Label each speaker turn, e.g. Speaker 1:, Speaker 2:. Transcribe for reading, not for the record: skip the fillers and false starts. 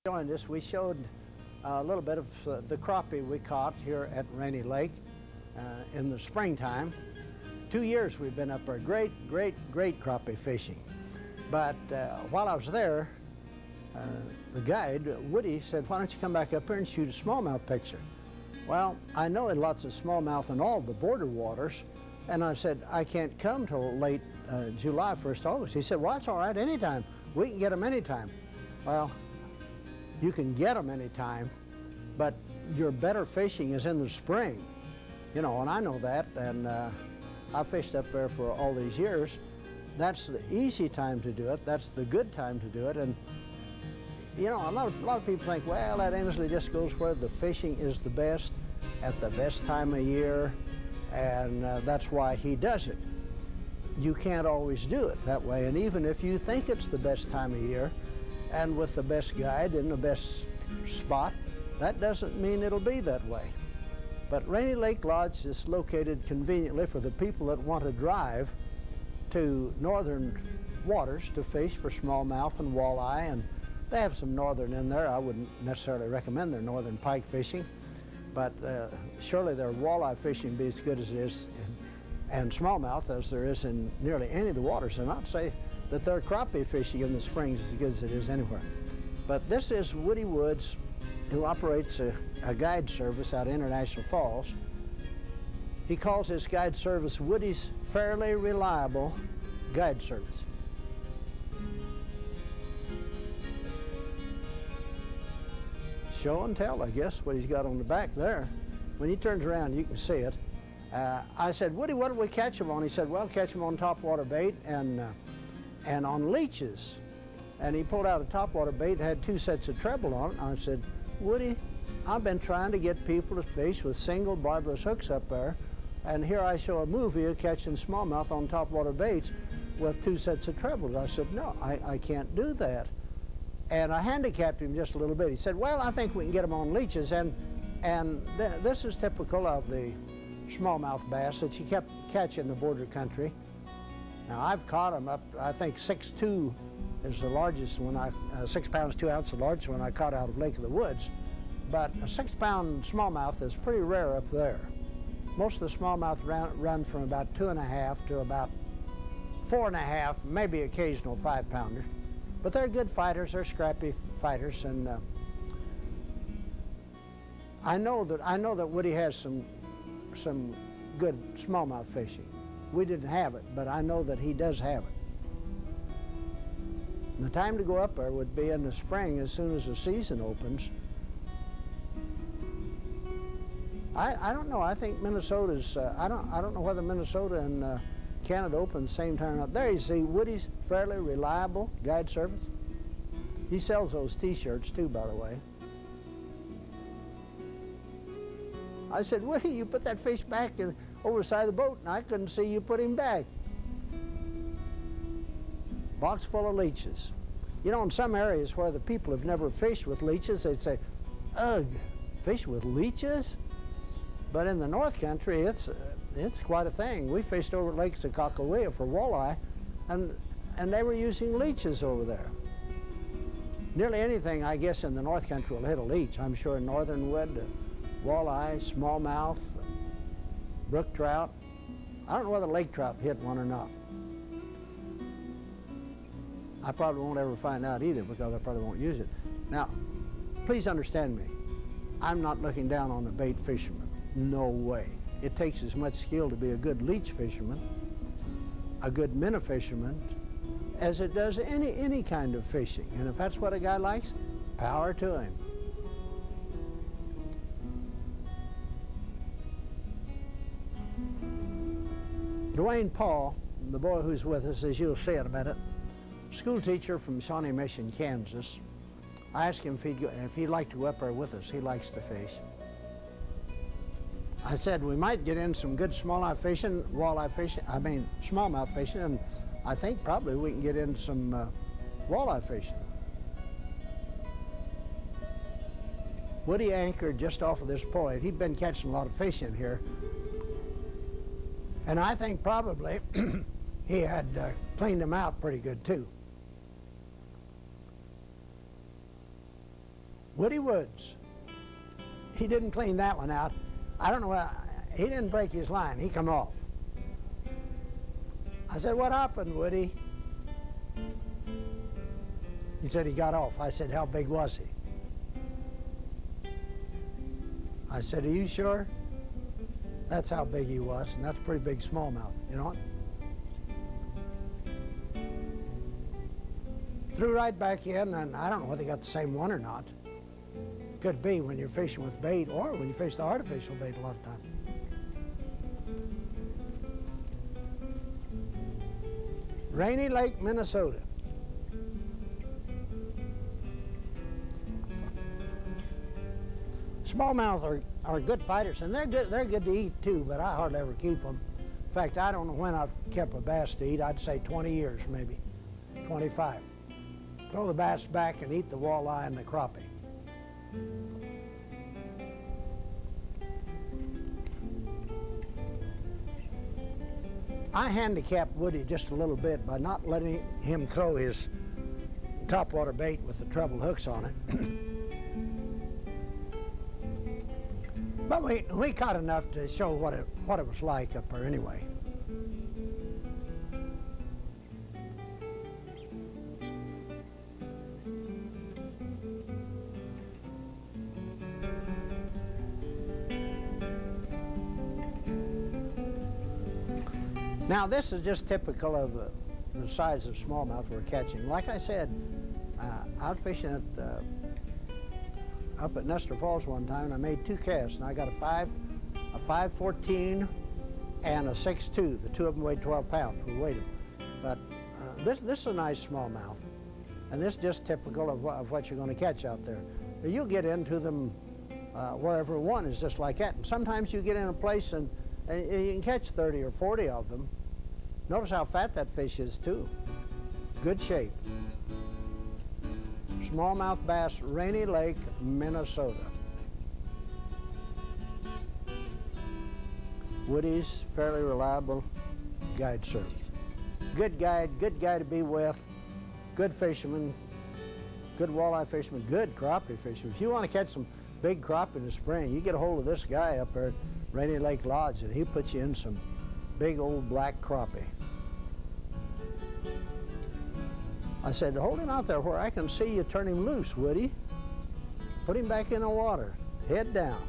Speaker 1: Joined us, we showed a little bit of the crappie we caught here at Rainy Lake in the springtime. 2 years we've been up there. Great crappie fishing. But while I was there, the guide, Woody, said, why don't you come back up here and shoot a smallmouth picture? Well, I know lots of smallmouth in all the border waters, and I said, I can't come till late July, 1st August. He said, well, that's all right, anytime. We can get them anytime. Well, you can get them anytime, but your better fishing is in the spring. You know, and I know that, and I fished up there for all these years. That's the easy time to do it. That's the good time to do it. And, you know, a lot of people think, well, that Ensley just goes where the fishing is the best, at the best time of year, and that's why he does it. You can't always do it that way, and even if you think it's the best time of year, and with the best guide in the best spot, that doesn't mean it'll be that way. But Rainy Lake Lodge is located conveniently for the people that want to drive to northern waters to fish for smallmouth and walleye, and they have some northern in there. I wouldn't necessarily recommend their northern pike fishing, but surely their walleye fishing will be as good as it is and smallmouth as there is in nearly any of the waters, and I'd say that their crappie fishing in the springs is as good as it is anywhere. But this is Woody Woods, who operates a guide service out of International Falls. He calls his guide service Woody's Fairly Reliable Guide Service. Show and tell, I guess, what he's got on the back there. When he turns around, you can see it. I said, Woody, what do we catch them on? He said, well, catch them on topwater bait and on leeches. And he pulled out a topwater bait, had 2 sets of treble on it. I said, Woody, I've been trying to get people to fish with single barbless hooks up there, and here I show a movie of catching smallmouth on topwater baits with 2 sets of trebles. I said, no, I can't do that. And I handicapped him just a little bit. He said, well, I think we can get them on leeches, and this is typical of the smallmouth bass that you kept catching in the border country. Now, I've caught them up, I think 6'2" is the largest one, 6 pounds, 2 ounces, the largest one I caught out of Lake of the Woods. But a 6-pound smallmouth is pretty rare up there. Most of the smallmouth run from about 2.5 to about 4.5, maybe occasional 5-pounder. But they're good fighters, they're scrappy fighters, and I know that Woody has some good smallmouth fishing. We didn't have it, but I know that he does have it. And the time to go up there would be in the spring, as soon as the season opens. I don't know. I think Minnesota's. I don't know whether Minnesota and Canada open the same time up there. You see, Woody's Fairly Reliable Guide Service. He sells those T-shirts too, by the way. I said, Woody, you put that fish back over the side of the boat, and I couldn't see you put him back. Box full of leeches. You know, in some areas where the people have never fished with leeches, they'd say, ugh, fish with leeches? But in the North Country, it's quite a thing. We fished over at Lake Sakakawea for walleye, and they were using leeches over there. Nearly anything, I guess, in the North Country will hit a leech. I'm sure northern wood, walleye, smallmouth, brook trout. I don't know whether lake trout hit one or not. I probably won't ever find out either, because I probably won't use it. Now, please understand me. I'm not looking down on the bait fisherman. No way. It takes as much skill to be a good leech fisherman, a good minnow fisherman, as it does any kind of fishing. And if that's what a guy likes, power to him. Dwayne Paul, the boy who's with us, as you'll see in a minute, school teacher from Shawnee Mission, Kansas. I asked him if he'd like to go up there with us. He likes to fish. I said we might get in some good smallmouth fishing, smallmouth fishing, and I think probably we can get in some walleye fishing. Woody anchored just off of this point. He'd been catching a lot of fish in here, and I think probably he had cleaned them out pretty good too. Woody Woods. He didn't clean that one out. I don't know why, he didn't break his line, he come off. I said, what happened, Woody? He said he got off. I said, how big was he? I said, are you sure? That's how big he was, and that's a pretty big smallmouth, you know? Threw right back in, and I don't know whether they got the same one or not. Could be when you're fishing with bait or when you fish the artificial bait a lot of times. Rainy Lake, Minnesota. Smallmouth are good fighters, and they're good to eat too, but I hardly ever keep them. In fact, I don't know when I've kept a bass to eat. I'd say 20 years, maybe 25. Throw the bass back and eat the walleye and the crappie. I handicapped Woody just a little bit by not letting him throw his topwater bait with the treble hooks on it. But we caught enough to show what it was like up there anyway. Now this is just typical of the size of smallmouth we're catching. Like I said, I was fishing up at Nestor Falls one time, and I made 2 casts, and I got a 514 and a 6.2. The 2 of them weighed 12 pounds. We weighed them. But this is a nice smallmouth, and this is just typical of what you're going to catch out there. But you'll get into them wherever one is just like that. And sometimes you get in a place and you can catch 30 or 40 of them. Notice how fat that fish is too. Good shape. Smallmouth bass, Rainy Lake, Minnesota. Woody's fairly reliable guide service. Good guide to be with, good fisherman, good walleye fisherman, good crappie fisherman. If you want to catch some big crappie in the spring, you get a hold of this guy up there at Rainy Lake Lodge, and he puts you in some big old black crappie. I said, hold him out there where I can see you turn him loose, Woody. Put him back in the water, head down.